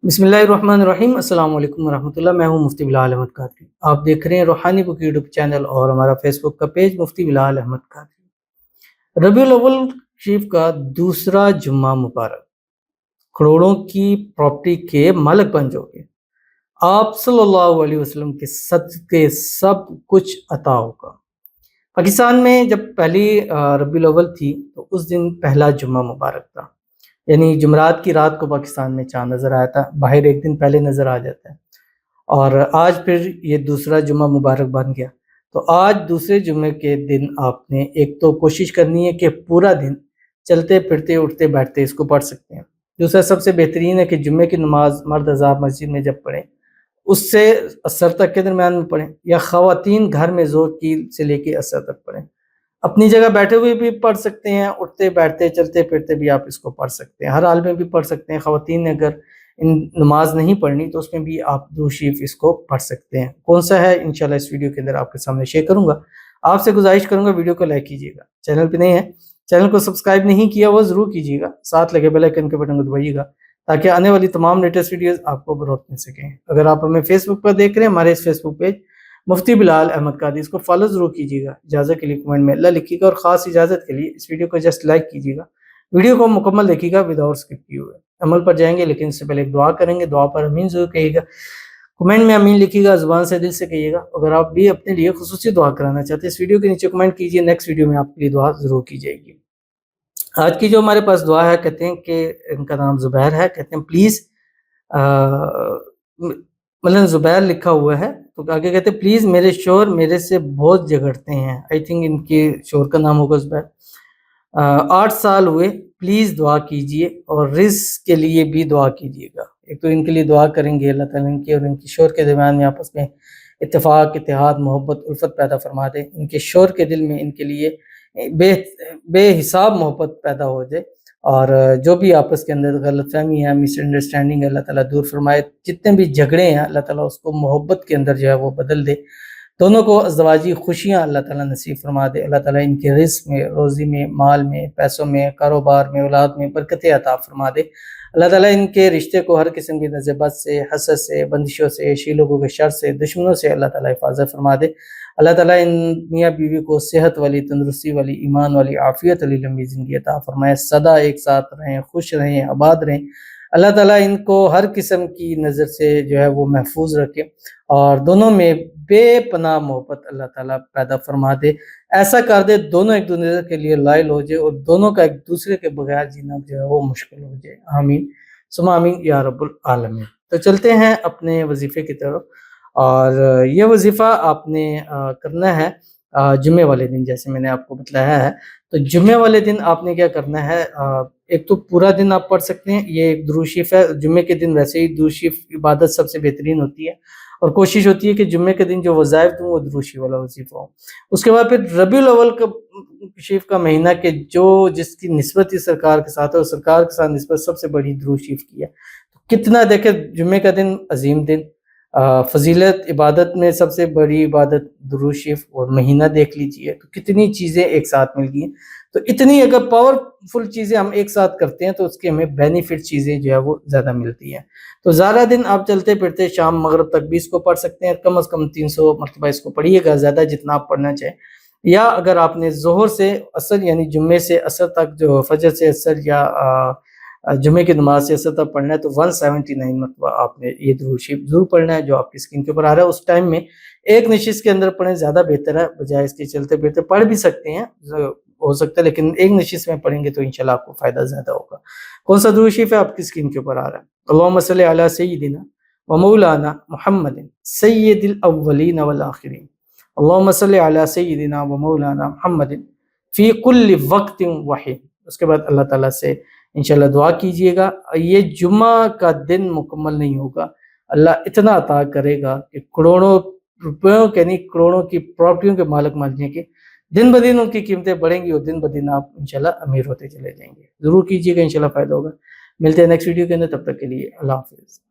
بسم اللہ الرحمن الرحیم۔ السلام علیکم ورحمۃ اللہ۔ میں ہوں مفتی بلال احمد قادری۔ آپ دیکھ رہے ہیں روحانی بک یوٹیوب چینل اور ہمارا فیس بک کا پیج مفتی بلال احمد قادری۔ ربیع الاول شریف کا دوسرا جمعہ مبارک، کروڑوں کی پراپرٹی کے مالک بن جاؤ گے۔ آپ صلی اللہ علیہ وسلم کے صدقے سب کچھ عطا ہوگا۔ پاکستان میں جب پہلی ربیع الاول تھی تو اس دن پہلا جمعہ مبارک تھا، یعنی جمعرات کی رات کو پاکستان میں چاند نظر آیا تھا، باہر ایک دن پہلے نظر آ جاتا ہے، اور آج پھر یہ دوسرا جمعہ مبارک بن گیا۔ تو آج دوسرے جمعے کے دن آپ نے ایک تو کوشش کرنی ہے کہ پورا دن چلتے پھرتے اٹھتے بیٹھتے اس کو پڑھ سکتے ہیں۔ دوسرا سب سے بہترین ہے کہ جمعے کی نماز مرد حضرات مسجد میں جب پڑھیں اس سے عصر تک کے درمیان میں پڑھیں، یا خواتین گھر میں زور کی سے لے کے عصر تک پڑھیں۔ اپنی جگہ بیٹھے ہوئے بھی پڑھ سکتے ہیں، اٹھتے بیٹھتے چلتے پھرتے بھی آپ اس کو پڑھ سکتے ہیں، ہر حال میں بھی پڑھ سکتے ہیں۔ خواتین نے اگر نماز نہیں پڑھنی تو اس میں بھی آپ درود شریف اس کو پڑھ سکتے ہیں۔ کون سا ہے انشاءاللہ اس ویڈیو کے اندر آپ کے سامنے شیئر کروں گا۔ آپ سے گزارش کروں گا ویڈیو کو لائک کیجیے گا، چینل پہ نہیں ہے چینل کو سبسکرائب نہیں کیا وہ ضرور کیجیے گا، ساتھ لگے بیل آئیکن کے بٹن کو دبائیے گا تاکہ آنے والی تمام لیٹسٹ ویڈیوز آپ کو بروقت مل سکیں۔ اگر آپ ہمیں فیس بک پر دیکھ رہے ہیں، ہمارے اس فیس بک پیج مفتی بلال احمد قادری، اس کو فالو ضرور کیجیے گا۔ اجازت کے لیے کمنٹ میں اللہ لکھیے گا، اور خاص اجازت کے لیے اس ویڈیو کو جسٹ لائک کیجیے گا، ویڈیو کو مکمل دیکھیے گا وداؤٹ اسکپ کیے ہوئے۔ عمل پر جائیں گے لیکن اس سے پہلے ایک دعا کریں گے، دعا پر امین ضرور کہیے گا، کمنٹ میں امین لکھیے گا، زبان سے دل سے کہیے گا۔ اگر آپ بھی اپنے لیے خصوصی دعا کرانا چاہتے ہیں اس ویڈیو کے نیچے کمنٹ کیجیے، نیکسٹ ویڈیو میں آپ کے لیے دعا ضرور کی جائے گی۔ آج کی جو ہمارے پاس دعا ہے، کہتے ہیں کہ ان کا نام زبیر ہے، کہتے ہیں پلیز مطلب زبیر لکھا ہوا ہے تو آگے کہتے ہیں پلیز میرے شوہر میرے سے بہت جھگڑتے ہیں، آئی تھنک ان کے شوہر کا نام ہوگا زبیر۔ 8 سال ہوئے، پلیز دعا کیجئے اور رزق کے لیے بھی دعا کیجئے گا۔ ایک تو ان کے لیے دعا کریں گے، اللہ تعالیٰ ان کے اور ان کی شوہر کے درمیان میں آپس میں اتفاق، اتحاد، محبت، الفت پیدا فرما دے، ان کے شوہر کے دل میں ان کے لیے بے حساب محبت پیدا ہو جائے، اور جو بھی آپس کے اندر غلط فہمی ہے، مس انڈرسٹینڈنگ ہے، اللہ تعالیٰ دور فرمائے۔ جتنے بھی جھگڑے ہیں اللہ تعالیٰ اس کو محبت کے اندر جو ہے وہ بدل دے، دونوں کو ازدواجی خوشیاں اللہ تعالیٰ نصیب فرما دے۔ اللہ تعالیٰ ان کے رزق میں، روزی میں، مال میں، پیسوں میں، کاروبار میں، اولاد میں برکتیں عطا فرما دے۔ اللہ تعالیٰ ان کے رشتے کو ہر قسم کی نظر بد سے، حسد سے، بندشوں سے، شی لوگوں کے شر سے، دشمنوں سے اللہ تعالیٰ حفاظت فرما دے۔ اللہ تعالیٰ ان میاں بیوی کو صحت والی، تندرستی والی، ایمان والی، عافیت والی لمبی زندگی عطا فرمائے، سدا ایک ساتھ رہیں، خوش رہیں، آباد رہیں۔ اللہ تعالیٰ ان کو ہر قسم کی نظر سے جو ہے وہ محفوظ رکھے، اور دونوں میں بے پناہ محبت اللہ تعالیٰ پیدا فرما دے۔ ایسا کر دے دونوں ایک دوسرے کے لیے لائل ہو جائے، اور دونوں کا ایک دوسرے کے بغیر جینا جو ہے وہ مشکل ہو جائے۔ آمین ثم آمین یا رب العالمین۔ تو چلتے ہیں اپنے وظیفے کی طرف، اور یہ وظیفہ آپ نے کرنا ہے جمعے والے دن، جیسے میں نے آپ کو بتلایا ہے۔ تو جمعے والے دن آپ نے کیا کرنا ہے، ایک تو پورا دن آپ پڑھ سکتے ہیں، یہ ایک درود شریف ہے۔ جمعے کے دن ویسے ہی درود شریف عبادت سب سے بہترین ہوتی ہے، اور کوشش ہوتی ہے کہ جمعے کے دن جو وظائف دوں وہ درود شریف والا وظیفہ ہو۔ اس کے بعد پھر ربیع الاول شریف کا مہینہ کہ جس کی نسبت ہی سرکار کے ساتھ ہے، اور سرکار کے ساتھ نسبت سب سے بڑی درود شریف کی ہے۔ کتنا دیکھیں، جمعے کا دن عظیم دن، فضیلت عبادت میں سب سے بڑی عبادت درود شریف، اور مہینہ دیکھ لیجئے تو کتنی چیزیں ایک ساتھ مل گئی ہیں۔ تو اتنی اگر پاورفل چیزیں ہم ایک ساتھ کرتے ہیں تو اس کے ہمیں بینیفٹ چیزیں جو ہے وہ زیادہ ملتی ہیں۔ تو زیادہ دن آپ چلتے پھرتے شام مغرب تک بھی اس کو پڑھ سکتے ہیں، کم از کم 300 مرتبہ اس کو پڑھیے گا، زیادہ جتنا آپ پڑھنا چاہیں۔ یا اگر آپ نے ظہر سے عصر یعنی جمعے سے عصر تک، جو فجر سے عصر یا جمعے کی نماز سے عصر تک پڑھنا ہے، تو 179 مرتبہ آپ نے یہ درود شریف ضرور پڑھنا ہے جو آپ کی اسکرین کے اوپر آ رہا ہے۔ اس ٹائم میں ایک نشست کے اندر پڑھیں، زیادہ بہتر ہے، بجائے اس کے چلتے پھرتے پڑھ بھی سکتے ہیں، ہو سکتا ہے، لیکن ایک نشست میں پڑھیں گے تو انشاءاللہ آپ کو فائدہ زیادہ ہوگا۔ کون سا درود شریف ہے آپ کی اسکرین کے اوپر آ رہا ہے؟ اللہم صلی علی سیدنا و مولانا محمد سید الاولین والآخرین، اللہم صلی علی سیدنا و مولانا محمد فی کل وقت وحین۔ اس کے بعد اللہ تعالیٰ سے انشاءاللہ دعا کیجئے گا۔ یہ جمعہ کا دن مکمل نہیں ہوگا، اللہ اتنا عطا کرے گا کہ کروڑوں روپیوں کے نہیں، کروڑوں کی پراپرٹیوں کے مالک مالنے کے دن بدن ان کی قیمتیں بڑھیں گی، اور دن بدن آپ انشاءاللہ امیر ہوتے چلے جائیں گے۔ ضرور کیجئے گا، انشاءاللہ فائدہ ہوگا۔ ملتے ہیں نیکسٹ ویڈیو کے اندر، تب تک کے لیے اللہ حافظ۔